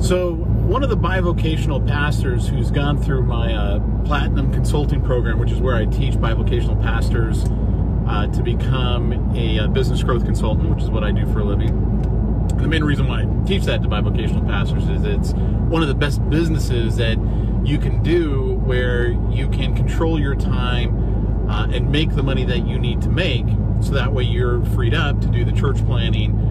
So one of the bivocational pastors who's gone through my Platinum Consulting Program, which is where I teach bivocational pastors to become a business growth consultant, which is what I do for a living. And the main reason why I teach that to bivocational pastors is it's one of the best businesses that you can do where you can control your time and make the money that you need to make, so that way you're freed up to do the church planning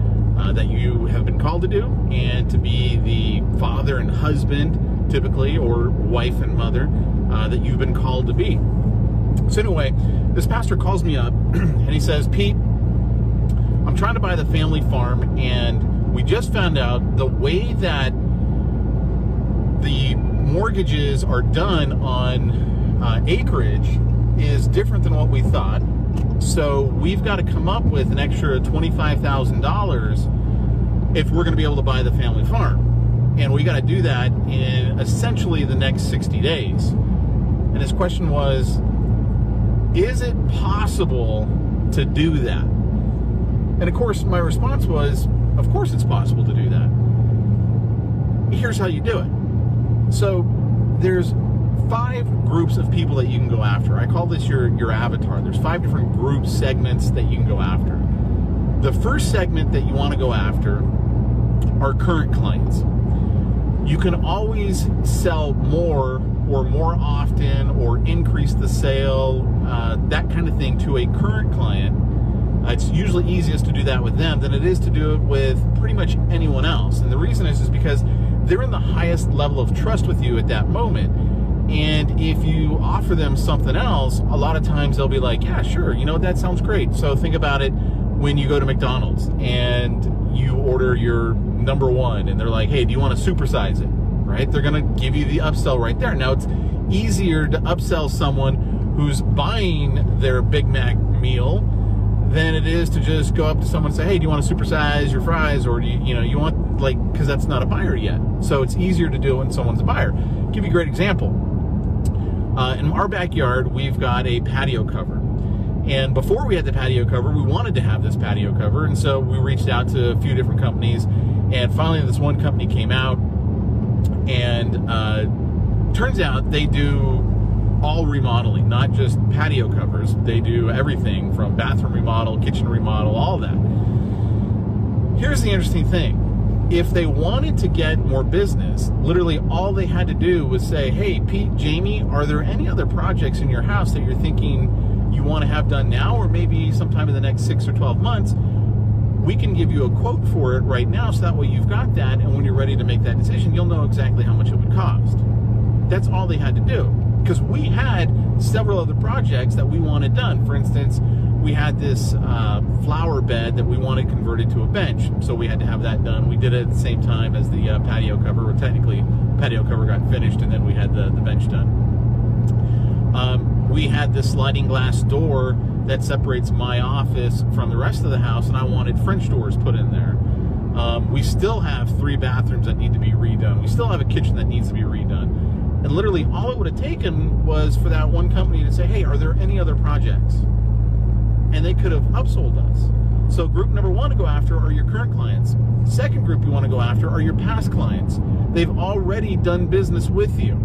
that you have been called to do, and to be the father and husband, typically, or wife and mother that you've been called to be. So anyway, this pastor calls me up and he says, Pete, I'm trying to buy the family farm, and we just found out the way that the mortgages are done on acreage is different than what we thought. So we've got to come up with an extra $25,000 if we're going to be able to buy the family farm. And we got to do that in essentially the next 60 days. And his question was, is it possible to do that? And of course, my response was, of course it's possible to do that. Here's how you do it. So there's 5 groups of people that you can go after. I call this your avatar. There's 5 different group segments that you can go after. The first segment that you want to go after are current clients. You can always sell more or more often or increase the sale, that kind of thing, to a current client. It's usually easiest to do that with them than it is to do it with pretty much anyone else. And the reason is because they're in the highest level of trust with you at that moment. And if you offer them something else, a lot of times they'll be like, yeah, sure, you know, that sounds great. So think about it when you go to McDonald's and you order your number 1 and they're like, hey, do you want to supersize it? Right? They're going to give you the upsell right there. Now, it's easier to upsell someone who's buying their Big Mac meal than it is to just go up to someone and say, hey, do you want to supersize your fries? Or do you want, like, because that's not a buyer yet. So it's easier to do it when someone's a buyer. I'll give you a great example. In our backyard, we've got a patio cover. And before we had the patio cover, we wanted to have this patio cover. And so we reached out to a few different companies. And finally, this one company came out. And turns out they do all remodeling, not just patio covers. They do everything from bathroom remodel, kitchen remodel, all that. Here's the interesting thing. If they wanted to get more business, literally all they had to do was say, hey, Pete, Jamie, are there any other projects in your house that you're thinking you want to have done now, or maybe sometime in the next 6 or 12 months? We can give you a quote for it right now, so that way you've got that, and when you're ready to make that decision, you'll know exactly how much it would cost. That's all they had to do, because we had several other projects that we wanted done. For instance, we had this flower bed that we wanted converted to a bench, so we had to have that done. We did it at the same time as the patio cover, or technically patio cover got finished, and then we had the bench done. We had this sliding glass door that separates my office from the rest of the house, and I wanted French doors put in there. We still have 3 bathrooms that need to be redone. We still have a kitchen that needs to be redone. And literally all it would have taken was for that one company to say, hey, are there any other projects? And they could have upsold us. So group number 1 to go after are your current clients. Second group you want to go after are your past clients. They've already done business with you.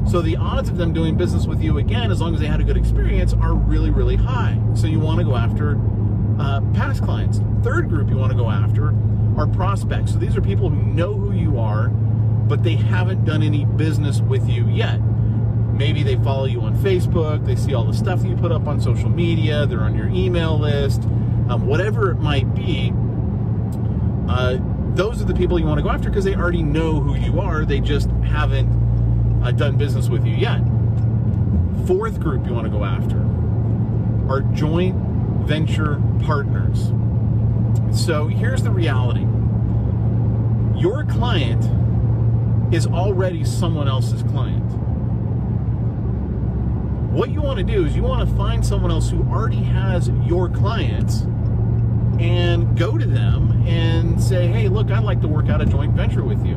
So the odds of them doing business with you again, as long as they had a good experience, are really, really high. So you want to go after past clients. Third group you want to go after are prospects. So these are people who know who you are, but they haven't done any business with you yet. Maybe they follow you on Facebook, they see all the stuff that you put up on social media, they're on your email list, whatever it might be. Those are the people you want to go after because they already know who you are, they just haven't done business with you yet. Fourth group you want to go after are joint venture partners. So here's the reality. Your client is already someone else's client. What you want to do is you want to find someone else who already has your clients and go to them and say, hey, look, I'd like to work out a joint venture with you.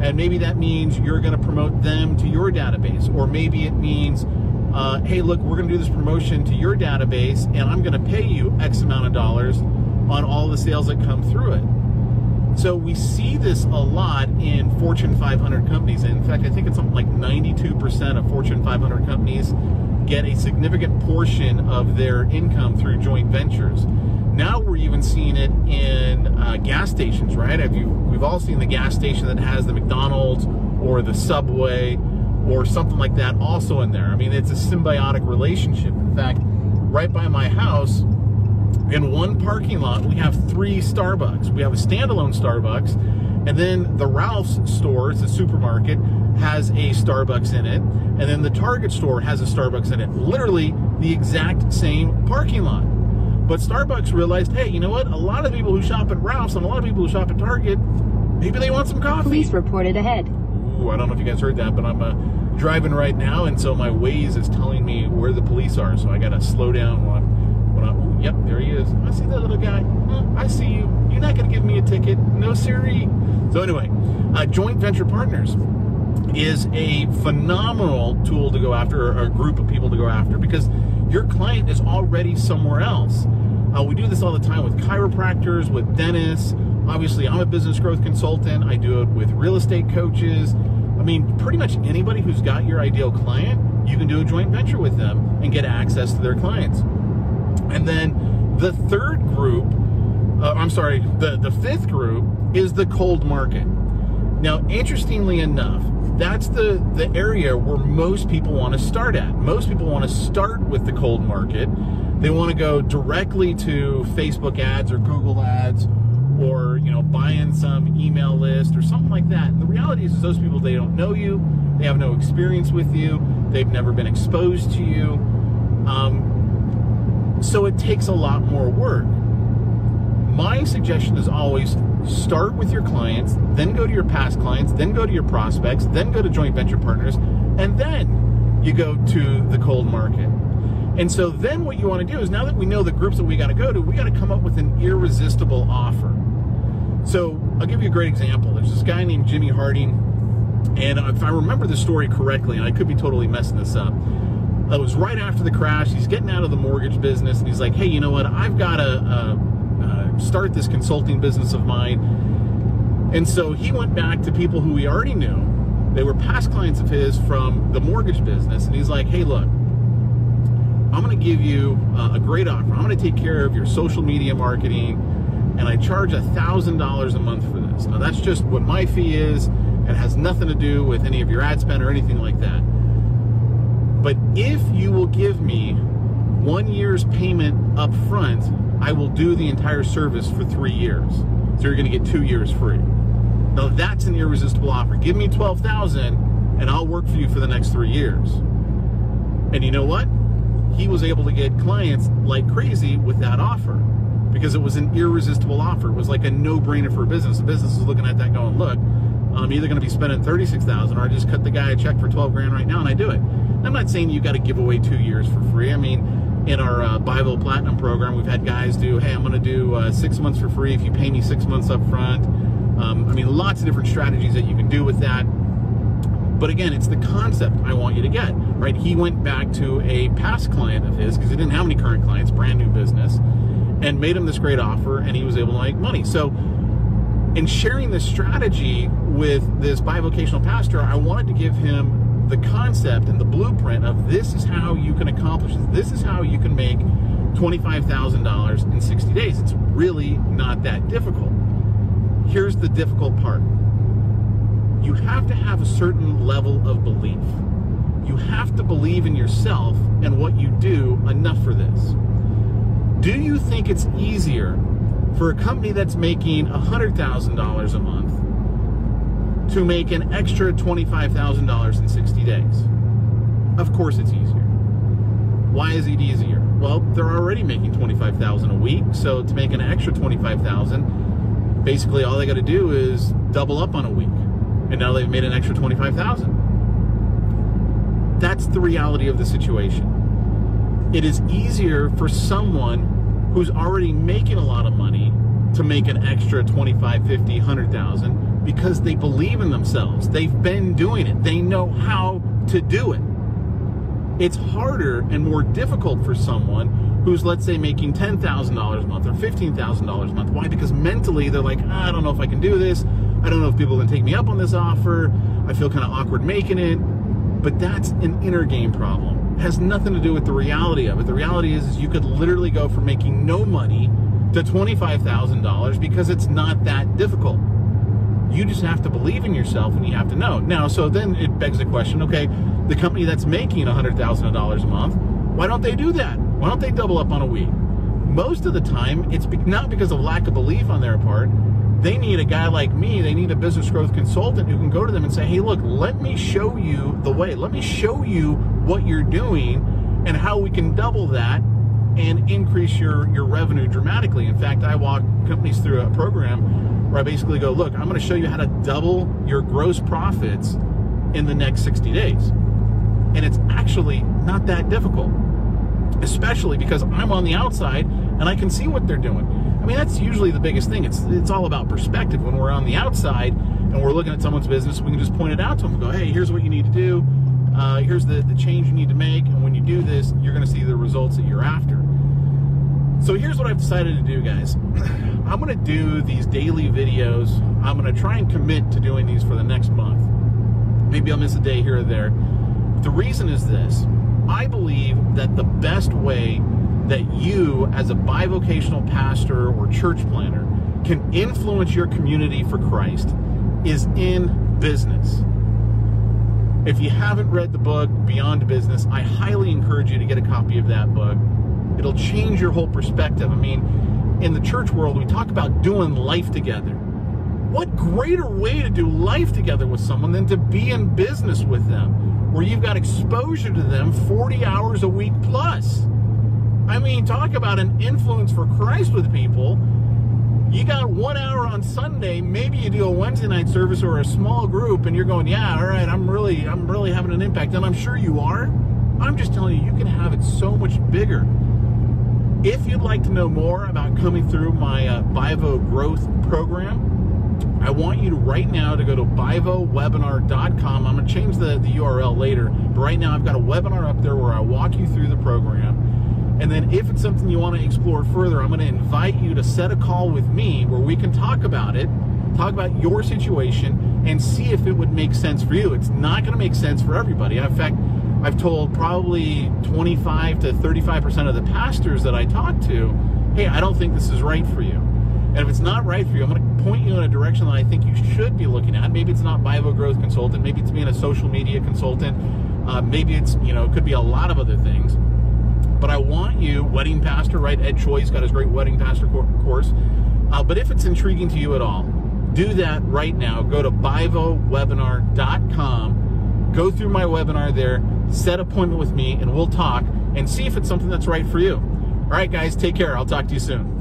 And maybe that means you're going to promote them to your database. Or maybe it means, hey, look, we're going to do this promotion to your database and I'm going to pay you X amount of dollars on all the sales that come through it. So we see this a lot in Fortune 500 companies. In fact, I think it's something like 92% of Fortune 500 companies get a significant portion of their income through joint ventures. Now we're even seeing it in gas stations, right? We've all seen the gas station that has the McDonald's or the Subway or something like that also in there. I mean, it's a symbiotic relationship. In fact, right by my house, in one parking lot, we have 3 Starbucks. We have a standalone Starbucks, and then the Ralph's store, it's a supermarket, has a Starbucks in it, and then the Target store has a Starbucks in it. Literally the exact same parking lot. But Starbucks realized, hey, you know what? A lot of people who shop at Ralph's and a lot of people who shop at Target, maybe they want some coffee. Police reported ahead. Ooh, I don't know if you guys heard that, but I'm driving right now, and so my Waze is telling me where the police are, so I got to slow down while ooh, yep, there he is. I see that little guy. I see you. You're not going to give me a ticket. No, siree. So anyway, joint venture partners is a phenomenal tool to go after, or a group of people to go after, because your client is already somewhere else. We do this all the time with chiropractors, with dentists. Obviously, I'm a business growth consultant. I do it with real estate coaches. I mean, pretty much anybody who's got your ideal client, you can do a joint venture with them and get access to their clients. And then the third group, the fifth group is the cold market. Now, interestingly enough, that's the area where most people want to start at. Most people want to start with the cold market. They want to go directly to Facebook ads or Google ads, or, you know, buy in some email list or something like that. And the reality is those people, they don't know you, they have no experience with you, they've never been exposed to you. So it takes a lot more work. My suggestion is always start with your clients, then go to your past clients, then go to your prospects, then go to joint venture partners, and then you go to the cold market. And so then what you want to do is, now that we know the groups that we got to go to, we got to come up with an irresistible offer. So I'll give you a great example. There's this guy named Jimmy Harding, and if I remember the story correctly, and I could be totally messing this up, it was right after the crash. He's getting out of the mortgage business, and he's like, hey, you know what? I've got to start this consulting business of mine. And so he went back to people who he already knew. They were past clients of his from the mortgage business, and he's like, hey, look, I'm going to give you a great offer. I'm going to take care of your social media marketing, and I charge $1,000 a month for this. Now, that's just what my fee is. It has nothing to do with any of your ad spend or anything like that. But if you will give me 1 year's payment up front, I will do the entire service for 3 years. So you're going to get 2 years free. Now, that's an irresistible offer. Give me $12,000 and I'll work for you for the next 3 years. And you know what? He was able to get clients like crazy with that offer, because it was an irresistible offer. It was like a no-brainer for a business. The business is looking at that going, look, I'm either going to be spending $36,000 or I just cut the guy a check for $12 grand right now and I do it. And I'm not saying you got to give away 2 years for free. I mean, in our BIVO Platinum program, we've had guys do, hey, I'm going to do 6 months for free if you pay me 6 months up front. I mean, lots of different strategies that you can do with that. But again, it's the concept I want you to get, right? He went back to a past client of his, because he didn't have any current clients, brand new business, and made him this great offer, and he was able to make money. So in sharing this strategy with this bivocational pastor, I wanted to give him the concept and the blueprint of, this is how you can accomplish this. This is how you can make $25,000 in 60 days. It's really not that difficult. Here's the difficult part. You have to have a certain level of belief. You have to believe in yourself and what you do enough for this. Do you think it's easier for a company that's making $100,000 a month to make an extra $25,000 in 60 days? Of course it's easier. Why is it easier? Well, they're already making $25,000 a week, so to make an extra $25,000, basically all they got to do is double up on a week. And now they've made an extra $25,000. That's the reality of the situation. It is easier for someone who's already making a lot of money to make an extra 25, 50, 100,000 because they believe in themselves. They've been doing it. They know how to do it. It's harder and more difficult for someone who's, let's say, making $10,000 a month or $15,000 a month. Why? Because mentally they're like, I don't know if I can do this. I don't know if people can take me up on this offer. I feel kind of awkward making it. But that's an inner game problem. It has nothing to do with the reality of it. The reality is you could literally go from making no money to $25,000 because it's not that difficult. You just have to believe in yourself and you have to know. Now, so then it begs the question, okay, the company that's making $100,000 a month, why don't they do that? Why don't they double up on a week? Most of the time, it's not because of lack of belief on their part. They need a guy like me, they need a business growth consultant who can go to them and say, hey, look, let me show you the way. Let me show you what you're doing and how we can double that and increase your revenue dramatically. In fact, I walk companies through a program where I basically go, look, I'm going to show you how to double your gross profits in the next 60 days. And it's actually not that difficult, especially because I'm on the outside and I can see what they're doing. I mean, that's usually the biggest thing. It's all about perspective. When we're on the outside and we're looking at someone's business, we can just point it out to them and go, hey, here's what you need to do. Here's the change you need to make. And when you do this, you're going to see the results that you're after. So here's what I've decided to do, guys. I'm going to do these daily videos. I'm going to try and commit to doing these for the next month. Maybe I'll miss a day here or there. But the reason is this. I believe that the best way that you, as a bivocational pastor or church planner, can influence your community for Christ is in business. If you haven't read the book, Beyond Business, I highly encourage you to get a copy of that book. It'll change your whole perspective. I mean, in the church world, we talk about doing life together. What greater way to do life together with someone than to be in business with them, where you've got exposure to them 40 hours a week plus. I mean, talk about an influence for Christ with people. You got 1 hour on Sunday, maybe you do a Wednesday night service or a small group, and you're going, yeah, all right, I'm really having an impact, and I'm sure you are. I'm just telling you, you can have it so much bigger. If you'd like to know more about coming through my BIVO growth program, I want you to right now to go to bivowebinar.com. I'm going to change the URL later, but right now I've got a webinar up there where I walk you through the program. And then if it's something you want to explore further, I'm going to invite you to set a call with me where we can talk about it, talk about your situation, and see if it would make sense for you. It's not going to make sense for everybody. In fact, I've told probably 25 to 35% of the pastors that I talk to, hey, I don't think this is right for you. And if it's not right for you, I'm going to point you in a direction that I think you should be looking at. Maybe it's not BIVO growth consultant. Maybe it's being a social media consultant. Maybe it's, it could be a lot of other things. But I want you, wedding pastor, right? Ed Choi's got his great wedding pastor course. But if it's intriguing to you at all, do that right now. Go to bivowebinar.com. Go through my webinar there, set an appointment with me, and we'll talk and see if it's something that's right for you. All right, guys, take care. I'll talk to you soon.